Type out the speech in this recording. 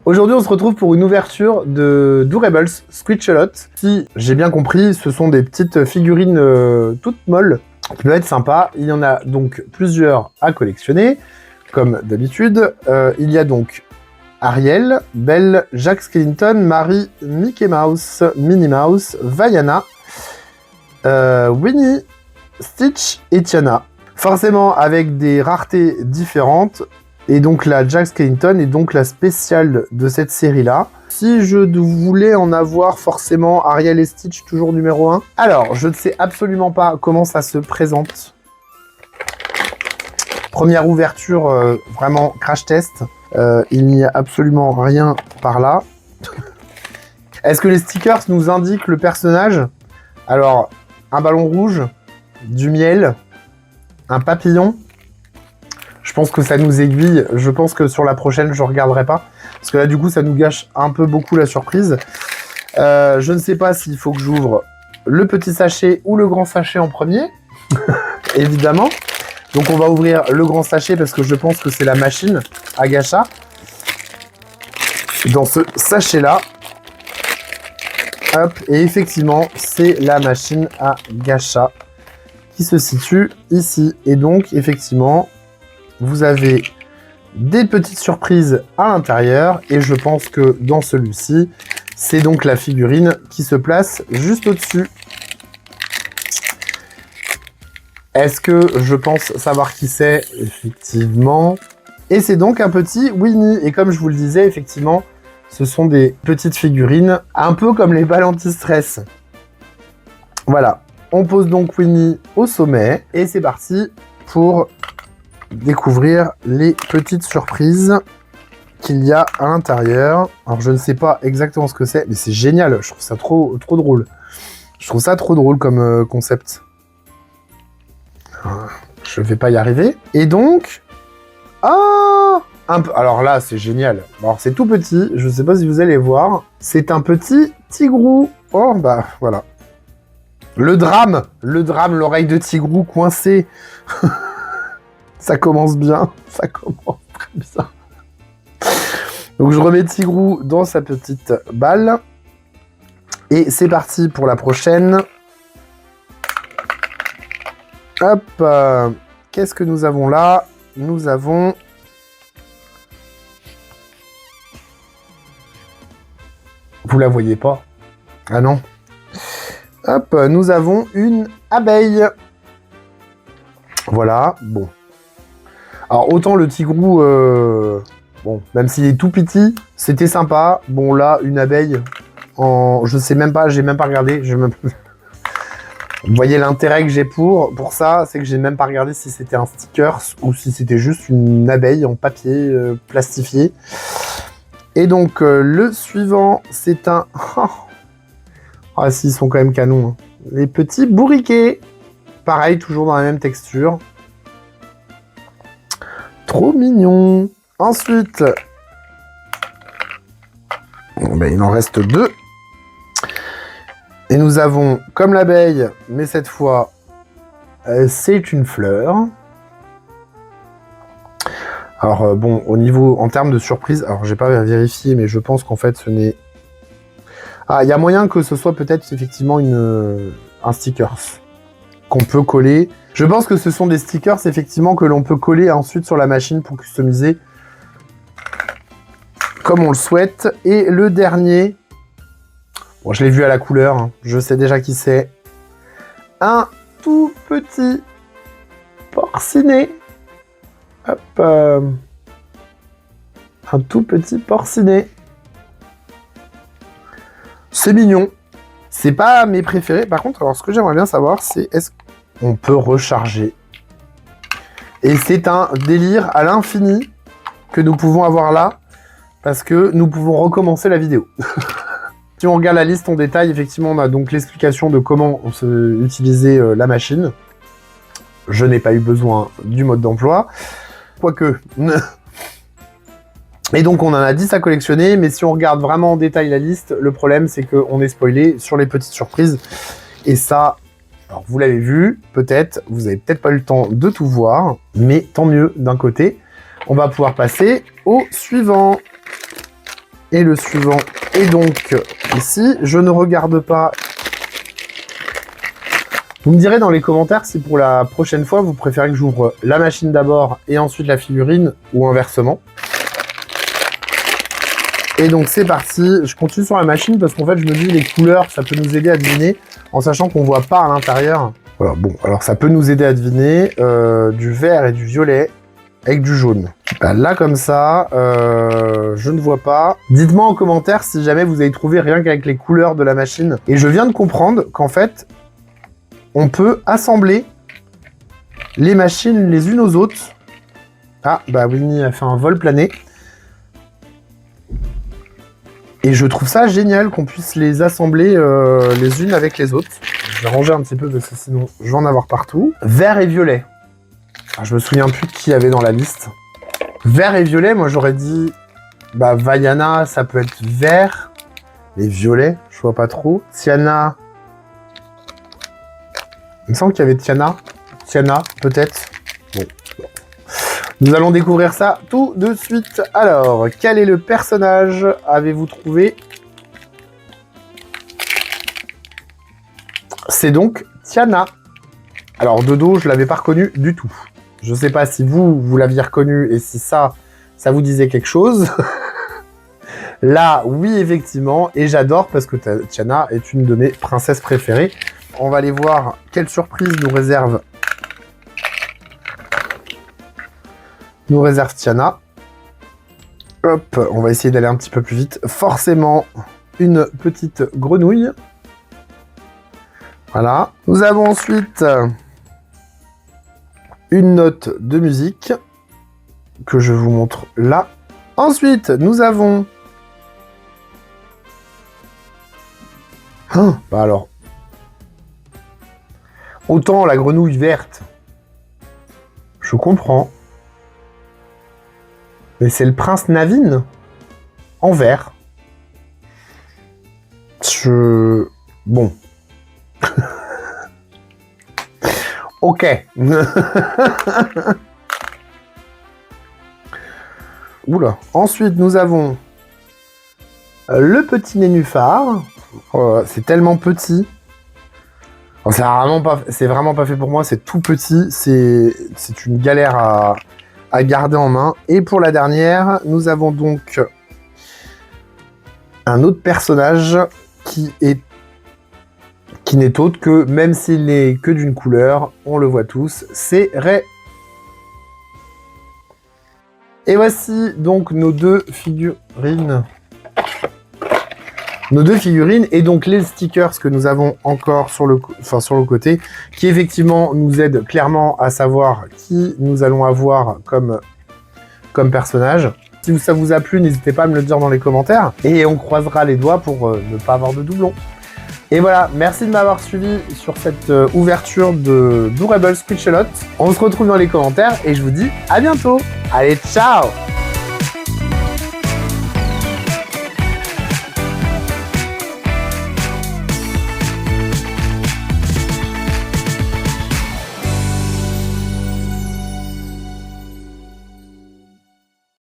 Aujourd'hui, on se retrouve pour une ouverture de Durables Squishalot. Si j'ai bien compris, ce sont des petites figurines toutes molles qui peuvent être sympas. Il y en a donc plusieurs à collectionner, comme d'habitude. Il y a donc Ariel, Belle, Jack Skellington, Marie, Mickey Mouse, Minnie Mouse, Vaiana, Winnie, Stitch et Tiana. Forcément avec des raretés différentes. Et donc la Jack Skellington est donc la spéciale de cette série-là. Si je voulais en avoir forcément Ariel et Stitch toujours numéro 1. Alors, je ne sais absolument pas comment ça se présente. Première ouverture, vraiment crash test. Il n'y a absolument rien par là. Est-ce que les stickers nous indiquent le personnage? Alors, un ballon rouge, du miel, un papillon. Je pense que ça nous aiguille. Je pense que sur la prochaine, je ne regarderai pas. Parce que là, du coup, ça nous gâche un peu beaucoup la surprise. Je ne sais pas s'il faut que j'ouvre le petit sachet ou le grand sachet en premier. Évidemment. Donc, on va ouvrir le grand sachet parce que je pense que c'est la machine à gacha. Dans ce sachet-là. Hop. Et effectivement, c'est la machine à gacha qui se situe ici. Et donc, effectivement, vous avez des petites surprises à l'intérieur et je pense que dans celui-ci, c'est donc la figurine qui se place juste au-dessus. Est-ce que je pense savoir qui c'est? Effectivement. Et c'est donc un petit Winnie. Et comme je vous le disais, effectivement, ce sont des petites figurines, un peu comme les balles anti-stress. Voilà. On pose donc Winnie au sommet et c'est parti pour découvrir les petites surprises qu'il y a à l'intérieur. Alors je ne sais pas exactement ce que c'est, mais c'est génial, je trouve ça trop drôle. Je trouve ça trop drôle comme concept. Je vais pas y arriver. Et donc... Ah, alors là, c'est génial. Alors c'est tout petit, je ne sais pas si vous allez voir. C'est un petit tigrou. Oh, bah voilà. Le drame, l'oreille de tigrou coincée. Ça commence bien, ça commence très bien. Donc je remets Tigrou dans sa petite balle. Et c'est parti pour la prochaine. Hop, qu'est-ce que nous avons là? Nous avons... Vous la voyez pas? Ah non. Hop, nous avons une abeille. Voilà, bon. Alors, autant le tigrou, bon, même s'il est tout petit, c'était sympa. Bon, là, une abeille, je sais même pas, j'ai même pas regardé. Vous voyez l'intérêt que j'ai pour ça, c'est que j'ai même pas regardé si c'était un sticker ou si c'était juste une abeille en papier plastifié. Et donc, le suivant, c'est un... Ah, si, ils sont quand même canons. Hein. Les petits bourriquets. Pareil, toujours dans la même texture. Trop mignon. Ensuite, ben, il en reste 2. Et nous avons, comme l'abeille, mais cette fois, c'est une fleur. Alors bon, au niveau, en termes de surprise, alors j'ai pas vérifié, mais je pense qu'en fait, ce n'est... Ah, il y a moyen que ce soit peut-être effectivement un sticker qu'on peut coller. Je pense que ce sont des stickers, effectivement, que l'on peut coller ensuite sur la machine pour customiser comme on le souhaite. Et le dernier, bon, je l'ai vu à la couleur, hein. Je sais déjà qui c'est. Un tout petit porcinet. Hop. Un tout petit porcinet. C'est mignon. C'est pas mes préférés. Par contre, alors ce que j'aimerais bien savoir, c'est est-ce qu'on peut recharger. Et c'est un délire à l'infini que nous pouvons avoir là, parce que nous pouvons recommencer la vidéo. Si on regarde la liste en détail, effectivement, on a donc l'explication de comment utiliser la machine. Je n'ai pas eu besoin du mode d'emploi. Quoique... Et donc on en a 10 à collectionner, mais si on regarde vraiment en détail la liste, le problème c'est qu'on est spoilé sur les petites surprises. Et ça, alors vous l'avez vu, peut-être, vous avez peut-être pas eu le temps de tout voir, mais tant mieux d'un côté. On va pouvoir passer au suivant. Et le suivant est donc ici. Je ne regarde pas. Vous me direz dans les commentaires si pour la prochaine fois, vous préférez que j'ouvre la machine d'abord et ensuite la figurine, ou inversement. Et donc c'est parti, je continue sur la machine parce qu'en fait je me dis les couleurs, ça peut nous aider à deviner, en sachant qu'on voit pas à l'intérieur. Voilà, bon, alors ça peut nous aider à deviner du vert et du violet avec du jaune. Bah, là comme ça, je ne vois pas. Dites-moi en commentaire si jamais vous avez trouvé rien qu'avec les couleurs de la machine. Et je viens de comprendre qu'en fait, on peut assembler les machines les unes aux autres. Ah, bah Winnie a fait un vol plané. Et je trouve ça génial qu'on puisse les assembler les unes avec les autres. Je vais ranger un petit peu parce que sinon je vais en avoir partout. Vert et violet. Alors, je me souviens plus de qui y avait dans la liste. Vert et violet, moi j'aurais dit... Bah Vaiana, ça peut être vert. Mais violet, je vois pas trop. Tiana... Il me semble qu'il y avait Tiana. Tiana, peut-être. Bon. Nous allons découvrir ça tout de suite. Alors, quel est le personnage avez-vous trouvé? C'est donc Tiana. Alors, de dos, je l'avais pas reconnu du tout. Je sais pas si vous l'aviez reconnu et si ça vous disait quelque chose. Là, oui, effectivement. Et j'adore parce que Tiana est une de mes princesses préférées. On va aller voir quelle surprise nous réserve Tiana. Hop, on va essayer d'aller un petit peu plus vite. Forcément, une petite grenouille. Voilà. Nous avons ensuite une note de musique que je vous montre là. Ensuite, nous avons... Ah, bah alors... Autant la grenouille verte, je comprends. Mais c'est le prince Naveen en vert. Bon. Ok. Oula. Ensuite, nous avons le petit nénuphar. Oh, c'est tellement petit. C'est vraiment pas fait pour moi, c'est tout petit, c'est une galère à garder en main. Et pour la dernière, nous avons donc un autre personnage qui n'est autre que, même s'il n'est que d'une couleur, on le voit tous, c'est Ray. Et voici donc nos deux figurines. Et donc les stickers que nous avons encore sur le côté, qui effectivement nous aident clairement à savoir qui nous allons avoir comme personnage. Si ça vous a plu, n'hésitez pas à me le dire dans les commentaires, et on croisera les doigts pour ne pas avoir de doublons. Et voilà, merci de m'avoir suivi sur cette ouverture de Durable Squishalot. On se retrouve dans les commentaires, et je vous dis à bientôt. Allez, ciao!